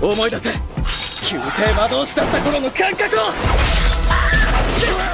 思い出せ宮廷魔導士だった頃の感覚を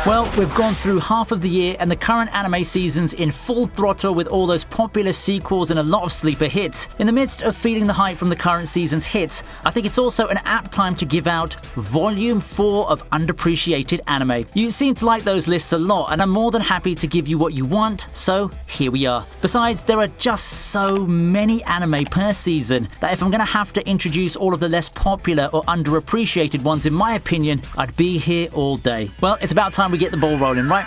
Well, we've gone through half of the year and the current anime season's in full throttle with all those popular sequels and a lot of sleeper hits. In the midst of feeling the hype from the current season's hits, I think it's also an apt time to give out Volume 4 of Underappreciated Anime. You seem to like those lists a lot and I'm more than happy to give you what you want, so here we are. Besides, there are just so many anime per season that if I'm going to have to introduce all of the less popular or underappreciated ones in my opinion, I'd be here all day. Well, it's about time we get the ball rolling, right?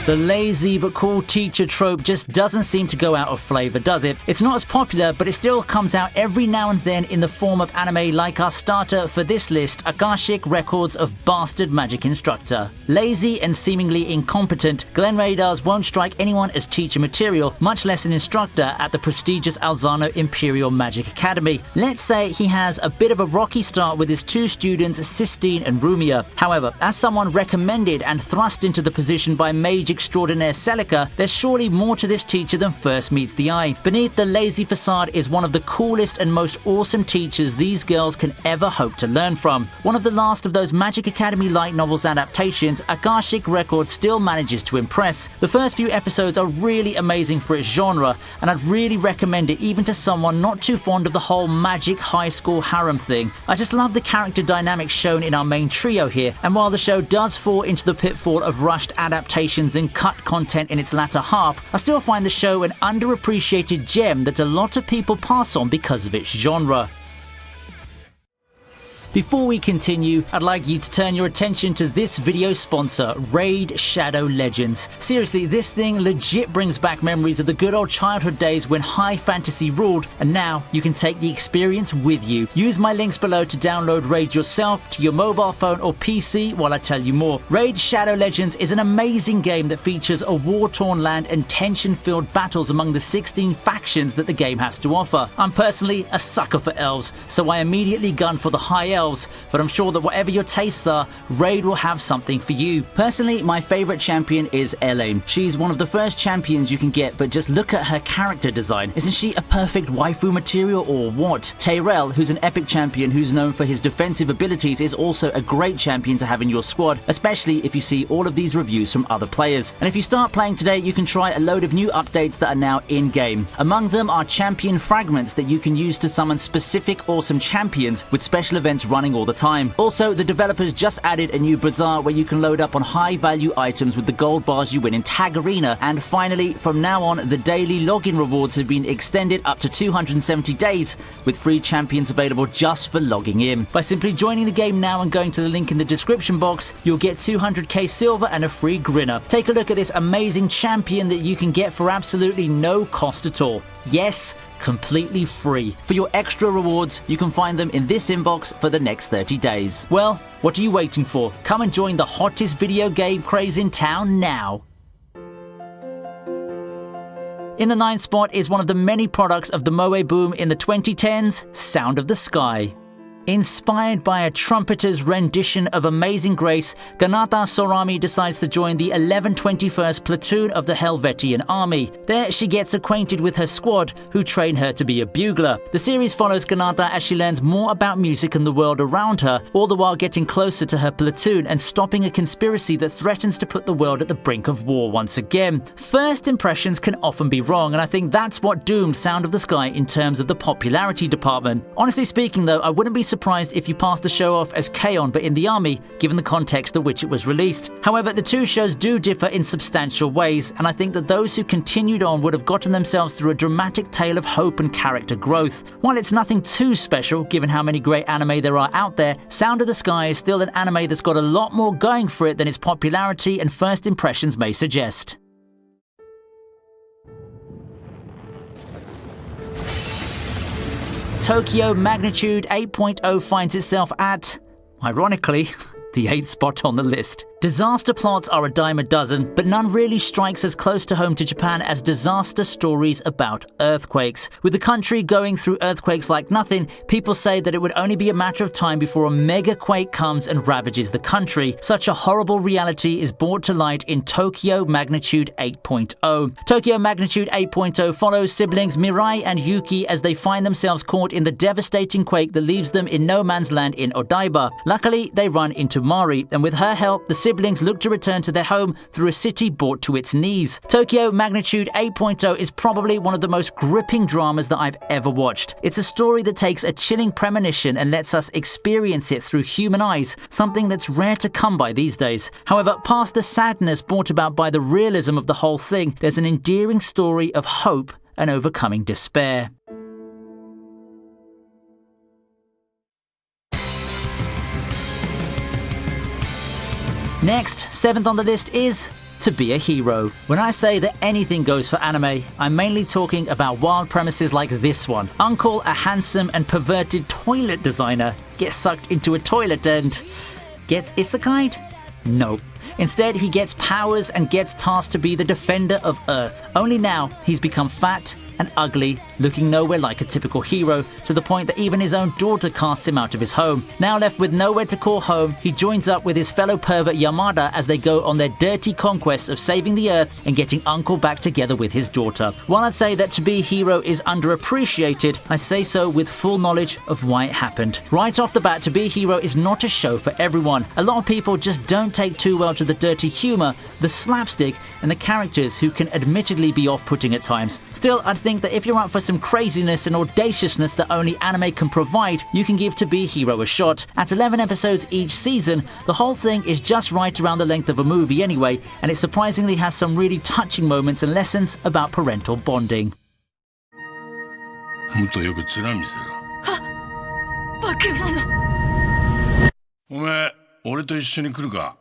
The lazy but cool teacher trope just doesn't seem to go out of flavor, does it? It's not as popular, but it still comes out every now and then in the form of anime like our starter for this list, Akashic Records of Bastard Magic Instructor. Lazy and seemingly incompetent, Glenn Radars won't strike anyone as teacher material, much less an instructor at the prestigious Alzano Imperial Magic Academy. Let's say he has a bit of a rocky start with his two students, Sistine and Rumia. However, as someone recommended and thrust into the position by Mage Extraordinaire Celica, there's surely more to this teacher than first meets the eye. Beneath the lazy facade is one of the coolest and most awesome teachers these girls can ever hope to learn from. One of the last of those Magic Academy light novels adaptations, Akashic Records still manages to impress. The first few episodes are really amazing for its genre, and I'd really recommend it even to someone not too fond of the whole magic high school harem thing. I just love the character dynamics shown in our main trio here, and while the show does fall into the pitfall of rushed adaptations and cut content in its latter half, I still find the show an underappreciated gem that a lot of people pass on because of its genre. Before we continue, I'd like you to turn your attention to this video sponsor, Raid Shadow Legends. Seriously, this thing legit brings back memories of the good old childhood days when high fantasy ruled, and now you can take the experience with you. Use my links below to download Raid yourself to your mobile phone or PC while I tell you more. Raid Shadow Legends is an amazing game that features a war-torn land and tension-filled battles among the 16 factions that the game has to offer. I'm personally a sucker for elves, so I immediately gun for the high elves, but I'm sure that whatever your tastes are, Raid will have something for you. Personally, my favorite champion is Elaine. She's one of the first champions you can get, but just look at her character design. Isn't she a perfect waifu material or what? Tyrell, who's an epic champion who's known for his defensive abilities, is also a great champion to have in your squad, especially if you see all of these reviews from other players. And if you start playing today, you can try a load of new updates that are now in-game. Among them are champion fragments that you can use to summon specific awesome champions, with special events running all the time. Also, the developers just added a new bazaar where you can load up on high-value items with the gold bars you win in Tag Arena. And finally, from now on, the daily login rewards have been extended up to 270 days, with free champions available just for logging in. By simply joining the game now and going to the link in the description box, you'll get 200k silver and a free grinner. Take a look at this amazing champion that you can get for absolutely no cost at all. Yes, completely free. For your extra rewards, you can find them in this inbox for the next 30 days. Well, what are you waiting for? Come and join the hottest video game craze in town now. In the 9th spot is one of the many products of the Moe boom in the 2010s, Sound of the Sky. Inspired by a trumpeter's rendition of Amazing Grace, Ganata Sorami decides to join the 1121st Platoon of the Helvetian Army. There she gets acquainted with her squad, who train her to be a bugler. The series follows Ganata as she learns more about music and the world around her, all the while getting closer to her platoon and stopping a conspiracy that threatens to put the world at the brink of war once again. First impressions can often be wrong, and I think that's what doomed Sound of the Sky in terms of the popularity department. Honestly speaking though, I wouldn't be surprised if you passed the show off as K-On! But in the army, given the context of which it was released. However, the two shows do differ in substantial ways, and I think that those who continued on would have gotten themselves through a dramatic tale of hope and character growth. While it's nothing too special, given how many great anime there are out there, Sound of the Sky is still an anime that's got a lot more going for it than its popularity and first impressions may suggest. Tokyo Magnitude 8.0 finds itself at, ironically, the 8th spot on the list. Disaster plots are a dime a dozen, but none really strikes as close to home to Japan as disaster stories about earthquakes. With the country going through earthquakes like nothing, people say that it would only be a matter of time before a mega quake comes and ravages the country. Such a horrible reality is brought to light in Tokyo Magnitude 8.0. Tokyo Magnitude 8.0 follows siblings Mirai and Yuki as they find themselves caught in the devastating quake that leaves them in no man's land in Odaiba. Luckily, they run into Mari, and with her help, the siblings look to return to their home through a city brought to its knees. Tokyo Magnitude 8.0 is probably one of the most gripping dramas that I've ever watched. It's a story that takes a chilling premonition and lets us experience it through human eyes, something that's rare to come by these days. However, past the sadness brought about by the realism of the whole thing, there's an endearing story of hope and overcoming despair. Next, 7th on the list is To Be a Hero. When I say that anything goes for anime, I'm mainly talking about wild premises like this one. Uncle, a handsome and perverted toilet designer, gets sucked into a toilet and gets isekai'd? Nope. Instead, he gets powers and gets tasked to be the defender of Earth. Only now, he's become fat and ugly, looking nowhere like a typical hero, to the point that even his own daughter casts him out of his home. Now left with nowhere to call home, he joins up with his fellow pervert Yamada as they go on their dirty conquest of saving the Earth and getting Uncle back together with his daughter. While I'd say that To Be a Hero is underappreciated, I say so with full knowledge of why it happened. Right off the bat, To Be a Hero is not a show for everyone. A lot of people just don't take too well to the dirty humor, the slapstick, and the characters who can admittedly be off-putting at times. Still, I'd think that if you're up for some craziness and audaciousness that only anime can provide, you can give To Be a Hero a shot. At 11 episodes each season, the whole thing is just right around the length of a movie anyway, and it surprisingly has some really touching moments and lessons about parental bonding. もっとよく面見せろ。化け物。お前、俺と一緒に来るか？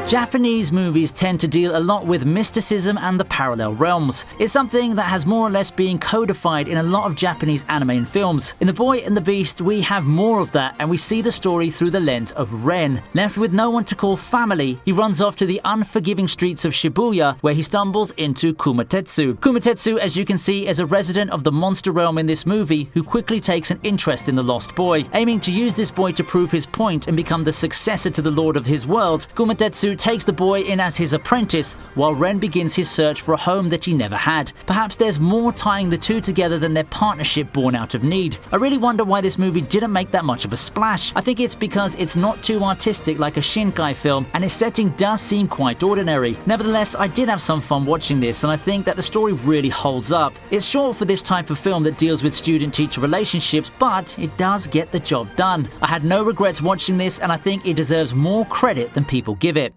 Japanese movies tend to deal a lot with mysticism and the parallel realms. It's something that has more or less been codified in a lot of Japanese anime and films. In The Boy and the Beast, we have more of that, and we see the story through the lens of Ren. Left with no one to call family, he runs off to the unforgiving streets of Shibuya, where he stumbles into Kumatetsu. Kumatetsu, as you can see, is a resident of the monster realm in this movie who quickly takes an interest in the lost boy. Aiming to use this boy to prove his point and become the successor to the lord of his world, Kumatetsu takes the boy in as his apprentice, while Ren begins his search for a home that he never had. Perhaps there's more tying the two together than their partnership born out of need. I really wonder why this movie didn't make that much of a splash. I think it's because it's not too artistic like a Shinkai film, and its setting does seem quite ordinary. Nevertheless, I did have some fun watching this, and I think that the story really holds up. It's short for this type of film that deals with student-teacher relationships, but it does get the job done. I had no regrets watching this, and I think it deserves more credit than people give it.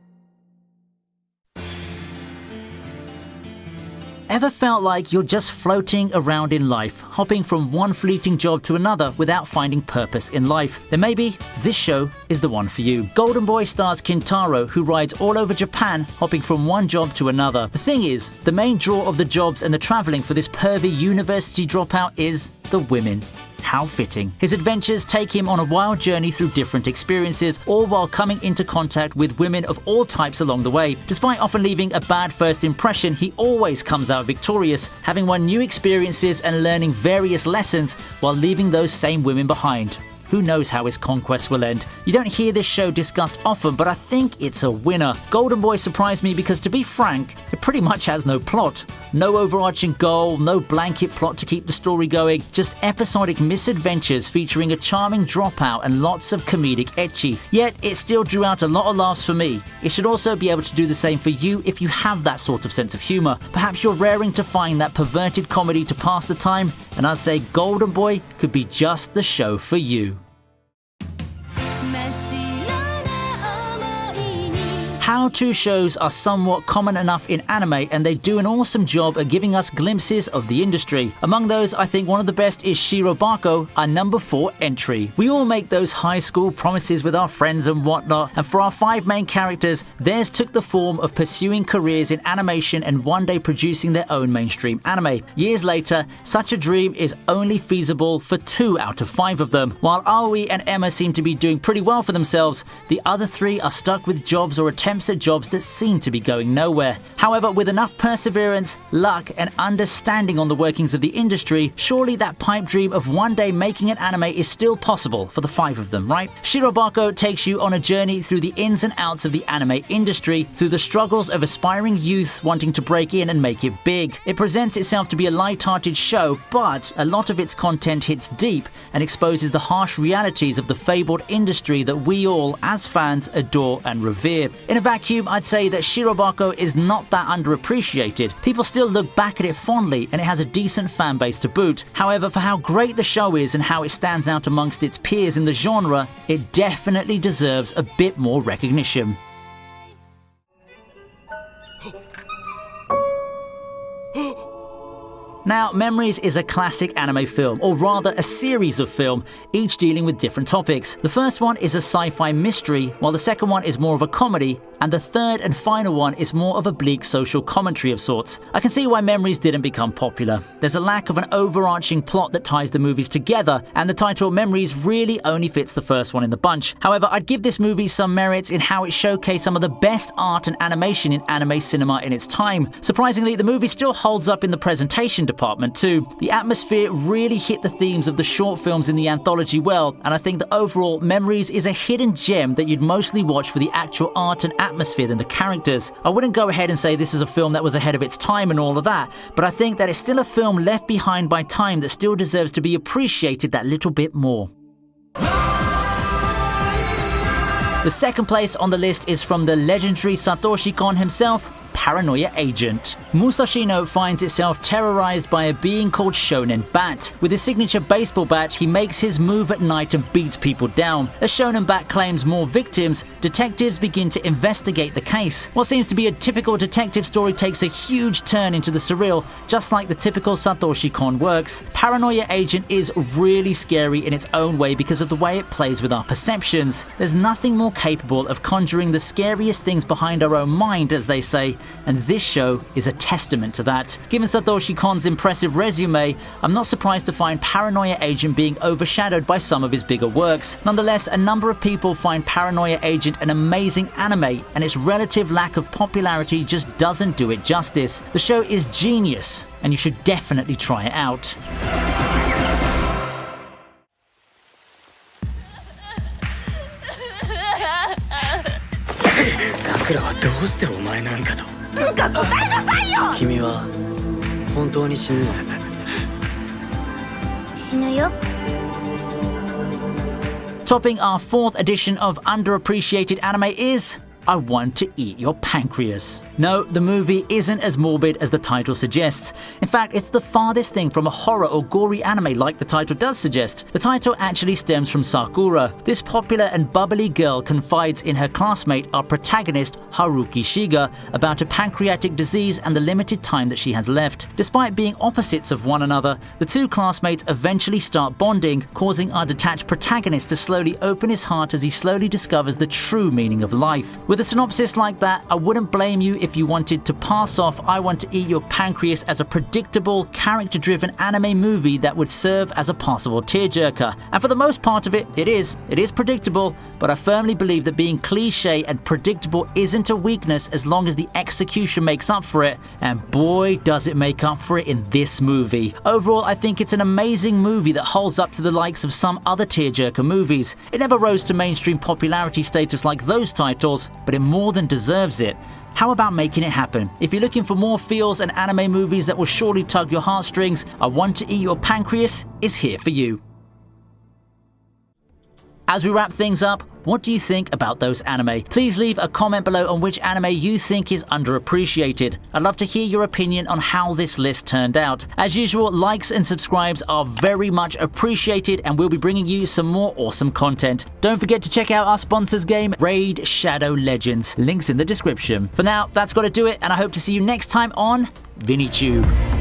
Ever felt like you're just floating around in life, hopping from one fleeting job to another without finding purpose in life? Then maybe this show is the one for you. Golden Boy stars Kintaro, who rides all over Japan, hopping from one job to another. The thing is, the main draw of the jobs and the traveling for this pervy university dropout is the women. How fitting. His adventures take him on a wild journey through different experiences, all while coming into contact with women of all types along the way. Despite often leaving a bad first impression, he always comes out victorious, having won new experiences and learning various lessons while leaving those same women behind. Who knows how his conquest will end? You don't hear this show discussed often, but I think it's a winner. Golden Boy surprised me because, to be frank, it pretty much has no plot. No overarching goal, no blanket plot to keep the story going, just episodic misadventures featuring a charming dropout and lots of comedic ecchi. Yet, it still drew out a lot of laughs for me. It should also be able to do the same for you if you have that sort of sense of humour. Perhaps you're raring to find that perverted comedy to pass the time, and I'd say Golden Boy could be just the show for you. how-to shows are somewhat common enough in anime, and they do an awesome job at giving us glimpses of the industry. Among those, I think one of the best is Shirobako, our number 4 entry. We all make those high school promises with our friends and whatnot, and for our 5 main characters, theirs took the form of pursuing careers in animation and one day producing their own mainstream anime. Years later, such a dream is only feasible for 2 out of 5 of them. While Aoi and Emma seem to be doing pretty well for themselves, the other 3 are stuck with jobs or attempts at jobs that seem to be going nowhere. However, with enough perseverance, luck, and understanding on the workings of the industry, surely that pipe dream of one day making an anime is still possible for the 5 of them, right? Shirobako takes you on a journey through the ins and outs of the anime industry, through the struggles of aspiring youth wanting to break in and make it big. It presents itself to be a light-hearted show, but a lot of its content hits deep and exposes the harsh realities of the fabled industry that we all, as fans, adore and revere. In a vacuum, I'd say that Shirobako is not that underappreciated. People still look back at it fondly, and it has a decent fan base to boot. However, for how great the show is and how it stands out amongst its peers in the genre, it definitely deserves a bit more recognition. Now, Memories is a classic anime film, or rather a series of film, each dealing with different topics. The first one is a sci-fi mystery, while the second one is more of a comedy, and the third and final one is more of a bleak social commentary of sorts. I can see why Memories didn't become popular. There's a lack of an overarching plot that ties the movies together, and the title Memories really only fits the first one in the bunch. However, I'd give this movie some merits in how it showcased some of the best art and animation in anime cinema in its time. Surprisingly, the movie still holds up in the presentation department too. The atmosphere really hit the themes of the short films in the anthology well, and I think that overall Memories is a hidden gem that you'd mostly watch for the actual art and atmosphere than the characters. I wouldn't go ahead and say this is a film that was ahead of its time and all of that, but I think that it's still a film left behind by time that still deserves to be appreciated that little bit more. The second place on the list is from the legendary Satoshi Kon himself, Paranoia Agent. Musashino finds itself terrorized by a being called Shonen Bat. With his signature baseball bat, he makes his move at night and beats people down. As Shonen Bat claims more victims, detectives begin to investigate the case. What seems to be a typical detective story takes a huge turn into the surreal, just like the typical Satoshi Kon works. Paranoia Agent is really scary in its own way because of the way it plays with our perceptions. There's nothing more capable of conjuring the scariest things behind our own mind, as they say, and this show is a testament to that. Given Satoshi Kon's impressive resume, I'm not surprised to find Paranoia Agent being overshadowed by some of his bigger works. Nonetheless, a number of people find Paranoia Agent an amazing anime, and its relative lack of popularity just doesn't do it justice. The show is genius, and you should definitely try it out. Sakura はどうしてお前なんかと。なんか答えなさいよ。君は本当に死ぬの？死ぬよ。 Topping our 4th edition of Underappreciated Anime is I Want to Eat Your Pancreas. No, the movie isn't as morbid as the title suggests. In fact, it's the farthest thing from a horror or gory anime like the title does suggest. The title actually stems from Sakura. This popular and bubbly girl confides in her classmate, our protagonist, Haruki Shiga, about a pancreatic disease and the limited time that she has left. Despite being opposites of one another, the two classmates eventually start bonding, causing our detached protagonist to slowly open his heart as he slowly discovers the true meaning of life. With a synopsis like that, I wouldn't blame you if you wanted to pass off I Want to Eat Your Pancreas as a predictable, character-driven anime movie that would serve as a passable tearjerker. And for the most part of it, it is predictable, but I firmly believe that being cliche and predictable isn't a weakness as long as the execution makes up for it, and boy does it make up for it in this movie. Overall, I think it's an amazing movie that holds up to the likes of some other tearjerker movies. It never rose to mainstream popularity status like those titles, but it more than deserves it. How about making it happen? If you're looking for more feels and anime movies that will surely tug your heartstrings, I Want to Eat Your Pancreas is here for you. As we wrap things up, What do you think about those anime? Please leave a comment below on which anime you think is underappreciated. I'd love to hear your opinion on how this list turned out. As usual, likes and subscribes are very much appreciated, and we'll be bringing you some more awesome content. Don't forget to check out our sponsors game, Raid Shadow Legends. Links in the description. For now, that's got to do it, and I hope to see you next time on ViniiTube.